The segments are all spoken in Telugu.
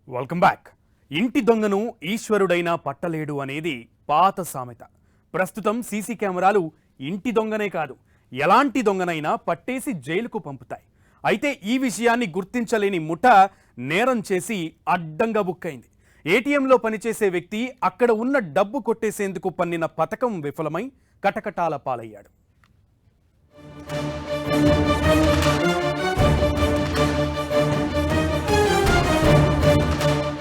Welcome back. ఇంటి దొంగను ఈశ్వరుడైనా పట్టలేడు అనేది పాత సామెత. ప్రస్తుతం సీసీ కెమెరాలు ఇంటి దొంగనే కాదు, ఎలాంటి దొంగనైనా పట్టేసి జైలుకు పంపుతాయి. అయితే ఈ విషయాన్ని గుర్తించలేని ముఠ నేరం చేసి అడ్డంగా బుక్కైంది. ఏటీఎంలో పనిచేసే వ్యక్తి అక్కడ ఉన్న డబ్బు కొట్టేసేందుకు పన్నిన పథకం విఫలమై కటకటాల పాలయ్యాడు.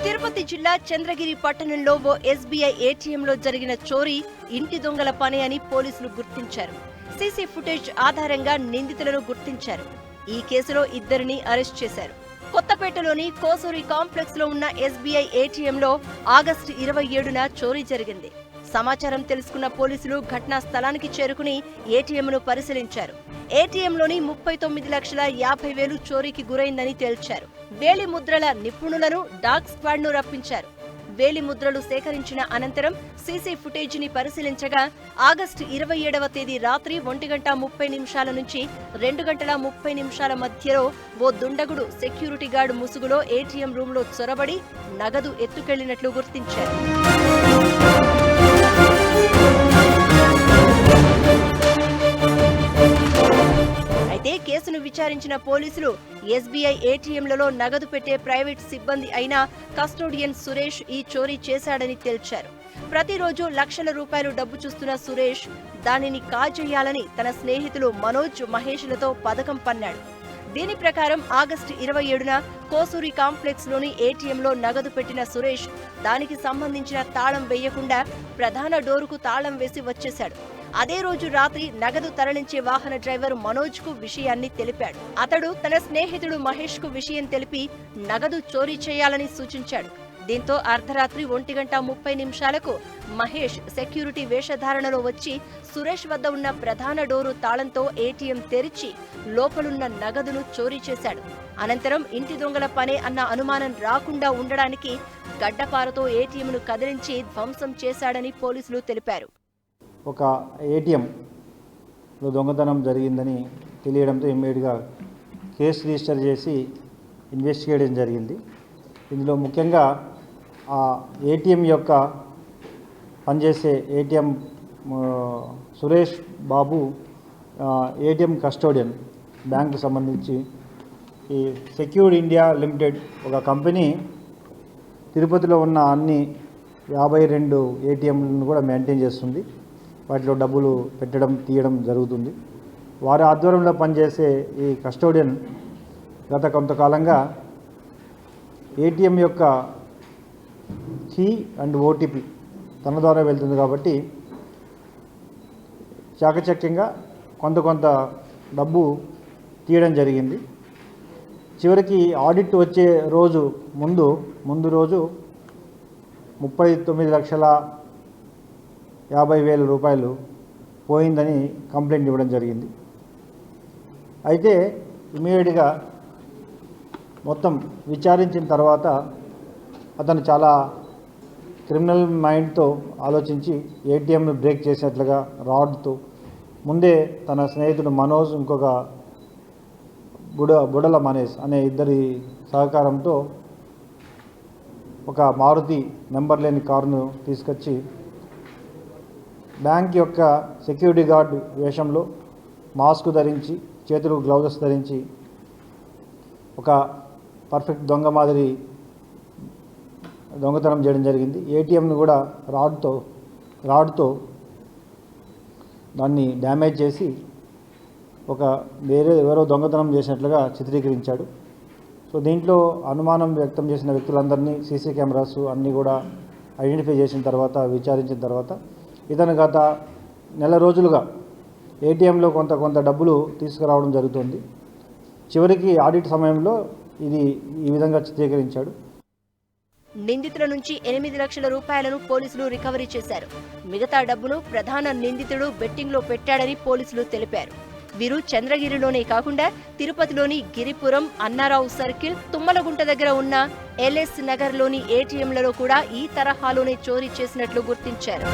తిరుపతి జిల్లా చంద్రగిరి పట్టణంలో ఓ ఎస్బీఐ ఏటీఎంలో జరిగిన చోరీ ఇంటి దొంగల పని అని పోలీసులు గుర్తించారు. సీసీ ఫుటేజ్ ఆధారంగా నిందితులను గుర్తించారు. ఈ కేసులో ఇద్దరిని అరెస్ట్ చేశారు. కొత్తపేటలోని కోసూరి కాంప్లెక్స్ లో ఉన్న ఎస్బీఐ ఏటీఎంలో ఆగస్టు 27న చోరీ జరిగింది. సమాచారం తెలుసుకున్న పోలీసులు ఘటనా స్థలానికి చేరుకుని ఏటీఎంను పరిశీలించారు. ఏటీఎంలోని 39,50,000 చోరీకి గురైందని తేల్చారు. వేలి ముద్రల నిపుణులను డాగ్ స్క్వాడ్ ను రప్పించారు. వేలి ముద్రలు సేకరించిన అనంతరం సీసీ ఫుటేజీని పరిశీలించగా ఆగస్టు 27వ తేదీ రాత్రి 1:30 నుంచి 2:30 మధ్యలో ఓ దుండగుడు సెక్యూరిటీ గార్డు ముసుగులో ఏటీఎం రూంలో చొరబడి నగదు ఎత్తుకెళ్లినట్లు గుర్తించారు. అయితే కేసును విచారించిన పోలీసులు ఎస్బీఐ ఏటీఎంలలో నగదు పెట్టే ప్రైవేట్ సిబ్బంది అయిన కస్టోడియన్ సురేష్ ఈ చోరీ చేశాడని తేల్చారు. ప్రతిరోజు లక్షల రూపాయలు డబ్బు చూస్తున్న సురేష్ దానిని కాజేయాలని తన స్నేహితులు మనోజ్, మహేష్లతో పథకం పన్నాడు. దీని ప్రకారం ఆగస్టు 27న కోసూరి కాంప్లెక్స్ లోని ఏటీఎంలో నగదు పెట్టిన సురేష్ దానికి సంబంధించిన తాళం వేయకుండా ప్రధాన డోరుకు తాళం వేసి వచ్చేశాడు. అదే రోజు రాత్రి నగదు తరలించే వాహన డ్రైవర్ మనోజ్ కు విషయాన్ని తెలిపాడు. అతడు తన స్నేహితుడు మహేష్ కు విషయం తెలిపి నగదు చోరీ చేయాలని సూచించాడు. దీంతో అర్ధరాత్రి 1:30 మహేష్ సెక్యూరిటీ వేషధారణలో వచ్చి సురేష్ వద్ద ఉన్న ప్రధాన డోరు తాళంతో ఏటీఎం తెరిచి లోపలున్న నగదును చోరీ చేశాడు. అనంతరం ఇంటి దొంగల పనే అన్న అనుమానం రాకుండా ఉండడానికి గడ్డపారతో ఏటీఎంను కదిలించి ధ్వంసం చేశాడని పోలీసులు తెలిపారు. ఒక ఏటీఎంలో దొంగతనం జరిగిందని తెలియడంతో ఇమ్మీడియట్గా కేసు రిజిస్టర్ చేసి ఇన్వెస్టిగేట్ చేయడం జరిగింది. ఇందులో ముఖ్యంగా ఆ ఏటీఎం యొక్క పనిచేసే ATM Suresh Babu ATM custodian bank సంబంధించి ఈ సెక్యూర్డ్ ఇండియా లిమిటెడ్ ఒక కంపెనీ తిరుపతిలో ఉన్న అన్ని 52 ఏటీఎంలను కూడా మెయింటైన్ చేస్తుంది. వాటిలో డబ్బులు పెట్టడం తీయడం జరుగుతుంది. వారి ఆధ్వర్యంలో పనిచేసే ఈ కస్టోడియన్ గత కొంతకాలంగా ఏటీఎం యొక్క కీ అండ్ ఓటీపీ తన ద్వారా వెళ్తుంది కాబట్టి చాకచక్యంగా కొంత డబ్బు తీయడం జరిగింది. చివరికి ఆడిట్ వచ్చే రోజు ముందు రోజు 39,50,000 రూపాయలు పోయిందని కంప్లైంట్ ఇవ్వడం జరిగింది. అయితే ఇమీడియట్గా మొత్తం విచారించిన తర్వాత అతను చాలా క్రిమినల్ మైండ్తో ఆలోచించి ఏటీఎంను బ్రేక్ చేసినట్లుగా రాడ్తో ముందే తన స్నేహితుడు మనోజ్, ఇంకొక బుడల మనీష్ అనే ఇద్దరి సహకారంతో ఒక మారుతి నెంబర్ లేని కారును తీసుకొచ్చి బ్యాంక్ యొక్క సెక్యూరిటీ గార్డ్ వేషంలో మాస్క్ ధరించి, చేతులకు గ్లౌజెస్ ధరించి ఒక పర్ఫెక్ట్ దొంగ మాదిరి దొంగతనం చేయడం జరిగింది. ఏటీఎంను కూడా రాడ్తో దాన్ని డ్యామేజ్ చేసి ఎవరో దొంగతనం చేసినట్లుగా చిత్రీకరించాడు. సో దీంట్లో అనుమానం వ్యక్తం చేసిన వ్యక్తులందరినీ సీసీ కెమెరాస్ అన్నీ కూడా ఐడెంటిఫై చేసిన తర్వాత, విచారించిన తర్వాత ఇతను గత నెల రోజులుగా ఏటీఎంలో కొంత డబ్బులు తీసుకురావడం జరుగుతుంది. చివరికి ఆడిట్ సమయంలో ఇది ఈ విధంగా చిత్రీకరించాడు. నిందితుల నుంచి 8 లక్షల రూపాయలను పోలీసులు రికవరీ చేశారు. మిగతా డబ్బును ప్రధాన నిందితుడు బెట్టింగ్లో పెట్టాడని పోలీసులు తెలిపారు. వీరు చంద్రగిరిలోనే కాకుండా తిరుపతిలోని గిరిపురం, అన్నారావు సర్కిల్, తుమ్మలగుంట దగ్గర ఉన్న ఎల్ఎస్ నగర్లోని ఏటీఎంలలో కూడా ఈ తరహాలోనే చోరీ చేసినట్లు గుర్తించారు.